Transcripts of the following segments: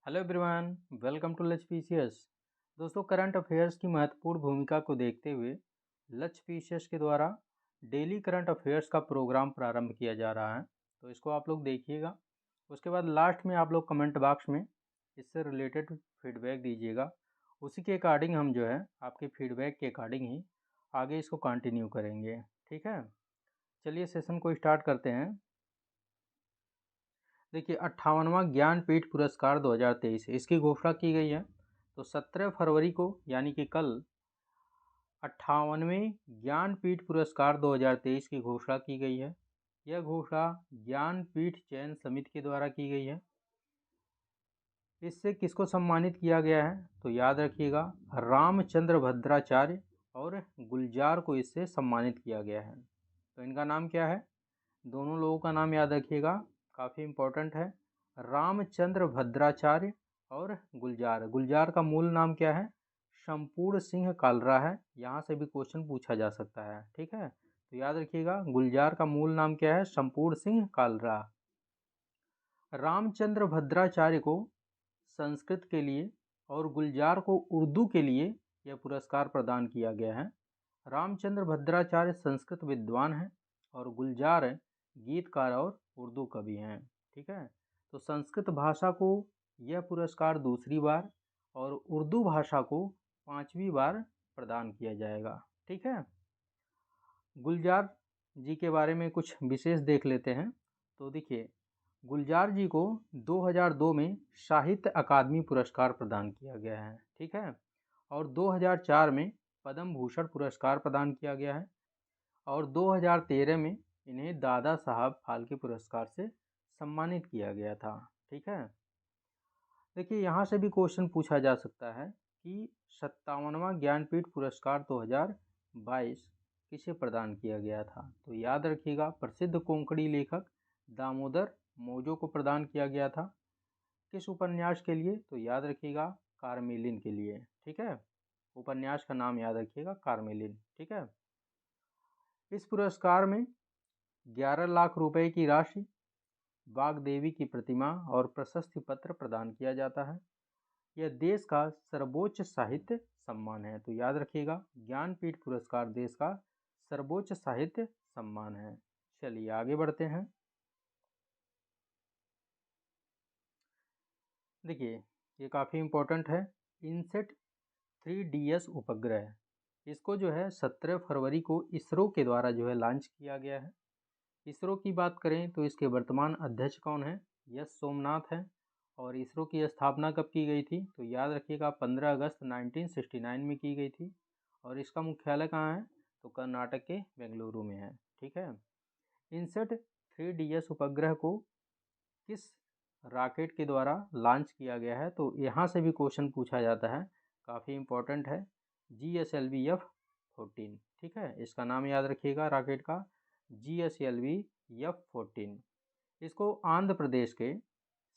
Hello everyone, welcome to लच PCS. दोस्तों, current affairs की महत्वपूर्ण भूमिका को देखते हुए लच पीसीएस के द्वारा डेली करंट अफेयर्स का प्रोग्राम प्रारंभ किया जा रहा है। तो इसको आप लोग देखिएगा। उसके बाद लास्ट में आप लोग कमेंट बॉक्स में इससे रिलेटेड फीडबैक दीजिएगा। उसी के अकॉर्डिंग हम जो है आपके फीडबैक के अकॉर्डिंग ही आगे इसको कंटिन्यू करेंगे। ठीक है, चलिए सेशन को स्टार्ट करते हैं। देखिए, 58वां ज्ञानपीठ पुरस्कार 2023 इसकी घोषणा की गई है। तो 17 फरवरी को यानी कि कल 58वें ज्ञानपीठ पुरस्कार 2023 की घोषणा की गई है। यह घोषणा ज्ञानपीठ चयन समिति के द्वारा की गई है। इससे किसको सम्मानित किया गया है तो याद रखिएगा, रामचंद्र भद्राचार्य और गुलजार को इससे सम्मानित किया गया है। तो इनका नाम क्या है? दोनों लोगों का नाम याद रखिएगा, काफ़ी इम्पोर्टेंट है। रामचंद्र भद्राचार्य और गुलजार। गुलजार का मूल नाम क्या है? संपूर्ण सिंह कालरा है। यहाँ से भी क्वेश्चन पूछा जा सकता है। ठीक है, तो याद रखिएगा, गुलजार का मूल नाम क्या है? संपूर्ण सिंह कालरा। रामचंद्र भद्राचार्य को संस्कृत के लिए और गुलजार को उर्दू के लिए यह पुरस्कार प्रदान किया गया है। रामचंद्र भद्राचार्य संस्कृत विद्वान हैं और गुलजार गीतकार और उर्दू कवि हैं। ठीक है, तो संस्कृत भाषा को यह पुरस्कार दूसरी बार और उर्दू भाषा को 5वीं बार प्रदान किया जाएगा। ठीक है, गुलजार जी के बारे में कुछ विशेष देख लेते हैं। तो देखिए, गुलजार जी को 2002 में साहित्य अकादमी पुरस्कार प्रदान किया गया है। ठीक है, और 2004 में पद्म भूषण पुरस्कार प्रदान किया गया है और 2013 में इन्हें दादा साहब फाल्के पुरस्कार से सम्मानित किया गया था। ठीक है, देखिए यहाँ से भी क्वेश्चन पूछा जा सकता है कि 57वां ज्ञानपीठ पुरस्कार 2022 किसे प्रदान किया गया था। तो याद रखिएगा, प्रसिद्ध कोंकणी लेखक दामोदर मौजो को प्रदान किया गया था। किस उपन्यास के लिए? तो याद रखिएगा, कार्मेलिन के लिए। ठीक है, उपन्यास का नाम याद रखिएगा, कार्मेलिन। ठीक है, इस पुरस्कार में 11 लाख रुपए की राशि, वाग्देवी की प्रतिमा और प्रशस्ति पत्र प्रदान किया जाता है। यह देश का सर्वोच्च साहित्य सम्मान है। तो याद रखिएगा, ज्ञानपीठ पुरस्कार देश का सर्वोच्च साहित्य सम्मान है। चलिए आगे बढ़ते हैं। देखिए, ये काफ़ी इम्पोर्टेंट है। इनसेट 3DS उपग्रह, इसको जो है 17 फरवरी को इसरो के द्वारा जो है लॉन्च किया गया है। इसरो की बात करें तो इसके वर्तमान अध्यक्ष कौन है? एस सोमनाथ हैं। और इसरो की स्थापना कब की गई थी? तो याद रखिएगा, 15 अगस्त 1969 में की गई थी। और इसका मुख्यालय कहाँ है? तो कर्नाटक के बेंगलुरु में है। ठीक है, इनसेट 3DS उपग्रह को किस रॉकेट के द्वारा लॉन्च किया गया है? तो यहाँ से भी क्वेश्चन पूछा जाता है, काफ़ी इम्पोर्टेंट है। GSLV-F14। ठीक है, इसका नाम याद रखिएगा रॉकेट का, GSLV-F14। इसको आंध्र प्रदेश के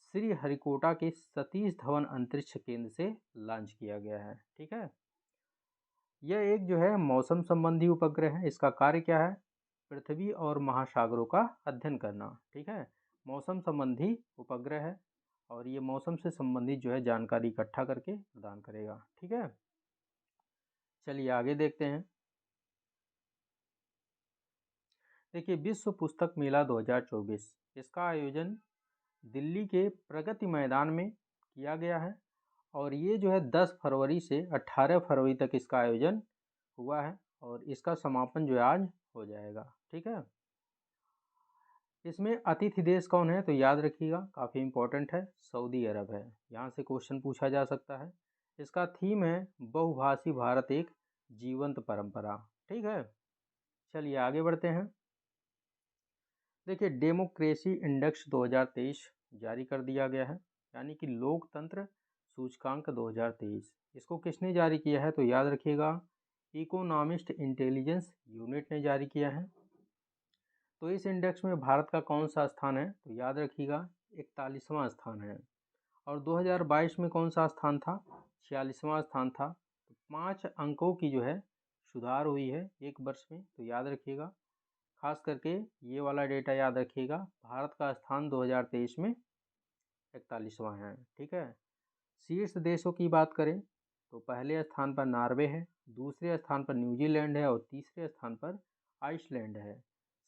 श्रीहरिकोटा के सतीश धवन अंतरिक्ष केंद्र से लॉन्च किया गया है। ठीक है, यह एक जो है मौसम संबंधी उपग्रह है। इसका कार्य क्या है? पृथ्वी और महासागरों का अध्ययन करना। ठीक है, मौसम संबंधी उपग्रह है और ये मौसम से संबंधित जो है जानकारी इकट्ठा करके प्रदान करेगा। ठीक है, चलिए आगे देखते हैं। देखिए, विश्व पुस्तक मेला 2024 इसका आयोजन दिल्ली के प्रगति मैदान में किया गया है और ये जो है 10 फरवरी से 18 फरवरी तक इसका आयोजन हुआ है और इसका समापन जो है आज हो जाएगा। ठीक है, इसमें अतिथि देश कौन है? तो याद रखिएगा, काफ़ी इम्पोर्टेंट है, सऊदी अरब है। यहाँ से क्वेश्चन पूछा जा सकता है। इसका थीम है बहुभाषी भारत एक जीवंत परंपरा। ठीक है, चलिए आगे बढ़ते हैं। देखिए, डेमोक्रेसी इंडेक्स 2023 जारी कर दिया गया है, यानी कि लोकतंत्र सूचकांक 2023। इसको किसने जारी किया है? तो याद रखिएगा, इकोनॉमिस्ट इंटेलिजेंस यूनिट ने जारी किया है। तो इस इंडेक्स में भारत का कौन सा स्थान है? तो याद रखिएगा, 41वां स्थान है। और 2022 में कौन सा स्थान था? 46वां स्थान था। तो 5 अंकों की जो है सुधार हुई है एक वर्ष में। तो याद रखिएगा, खास करके ये वाला डेटा याद रखिएगा, भारत का स्थान 2023 में 41वां है। ठीक है, शीर्ष देशों की बात करें तो पहले स्थान पर नॉर्वे है, दूसरे स्थान पर न्यूजीलैंड है और तीसरे स्थान पर आइसलैंड है।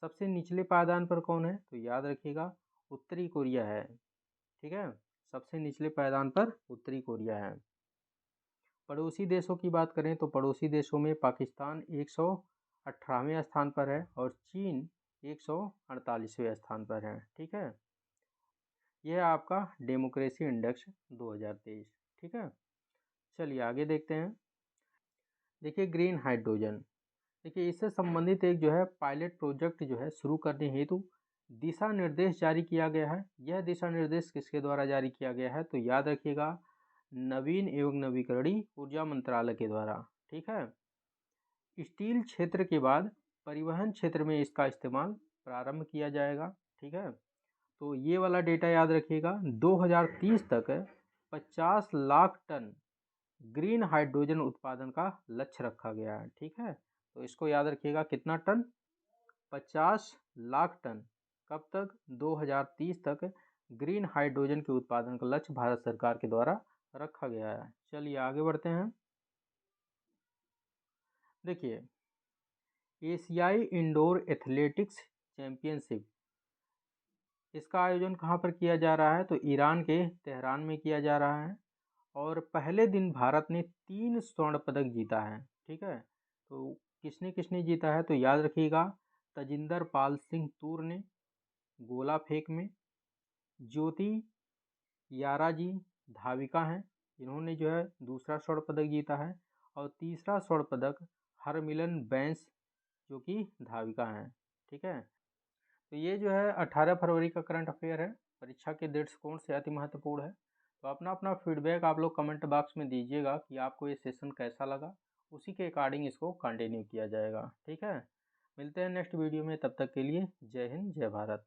सबसे निचले पायदान पर कौन है? तो याद रखिएगा उत्तरी कोरिया है। ठीक है, सबसे निचले पायदान पर उत्तरी कोरिया है। पड़ोसी देशों की बात करें तो पड़ोसी देशों में पाकिस्तान 118वें स्थान पर है और चीन 148वें स्थान पर है। ठीक है, यह आपका डेमोक्रेसी इंडेक्स 2023। ठीक है, चलिए आगे देखते हैं। देखिए ग्रीन हाइड्रोजन, देखिए इससे संबंधित एक जो है पायलट प्रोजेक्ट जो है शुरू करने हेतु दिशा निर्देश जारी किया गया है। यह दिशा निर्देश किसके द्वारा जारी किया गया है? तो याद रखिएगा नवीन एवं नवीकरणीय ऊर्जा मंत्रालय के द्वारा। ठीक है, स्टील क्षेत्र के बाद परिवहन क्षेत्र में इसका इस्तेमाल प्रारंभ किया जाएगा। ठीक है, तो ये वाला डेटा याद रखिएगा 2030 तक 50 लाख टन ग्रीन हाइड्रोजन उत्पादन का लक्ष्य रखा गया है। ठीक है, तो इसको याद रखिएगा कितना टन? 50 लाख टन। कब तक? 2030 तक ग्रीन हाइड्रोजन के उत्पादन का लक्ष्य भारत सरकार के द्वारा रखा गया है। चलिए आगे बढ़ते हैं। देखिए एशियाई इंडोर एथलेटिक्स चैंपियनशिप, इसका आयोजन कहाँ पर किया जा रहा है? तो ईरान के तेहरान में किया जा रहा है और पहले दिन भारत ने 3 स्वर्ण पदक जीता है। ठीक है, तो किसने किसने जीता है? तो याद रखिएगा तजिंदर पाल सिंह तूर ने गोला फेंक में, ज्योति यारा जी धाविका हैं, इन्होंने जो है दूसरा स्वर्ण पदक जीता है और तीसरा स्वर्ण पदक हरमिलन बैंस जो कि धाविका हैं। ठीक है, तो ये जो है 18 फरवरी का करंट अफेयर है, परीक्षा के दृष्टिकोण से अति महत्वपूर्ण है। तो अपना अपना फीडबैक आप लोग कमेंट बॉक्स में दीजिएगा कि आपको ये सेशन कैसा लगा, उसी के अकॉर्डिंग इसको कंटिन्यू किया जाएगा। ठीक है, मिलते हैं नेक्स्ट वीडियो में, तब तक के लिए जय हिंद जय भारत।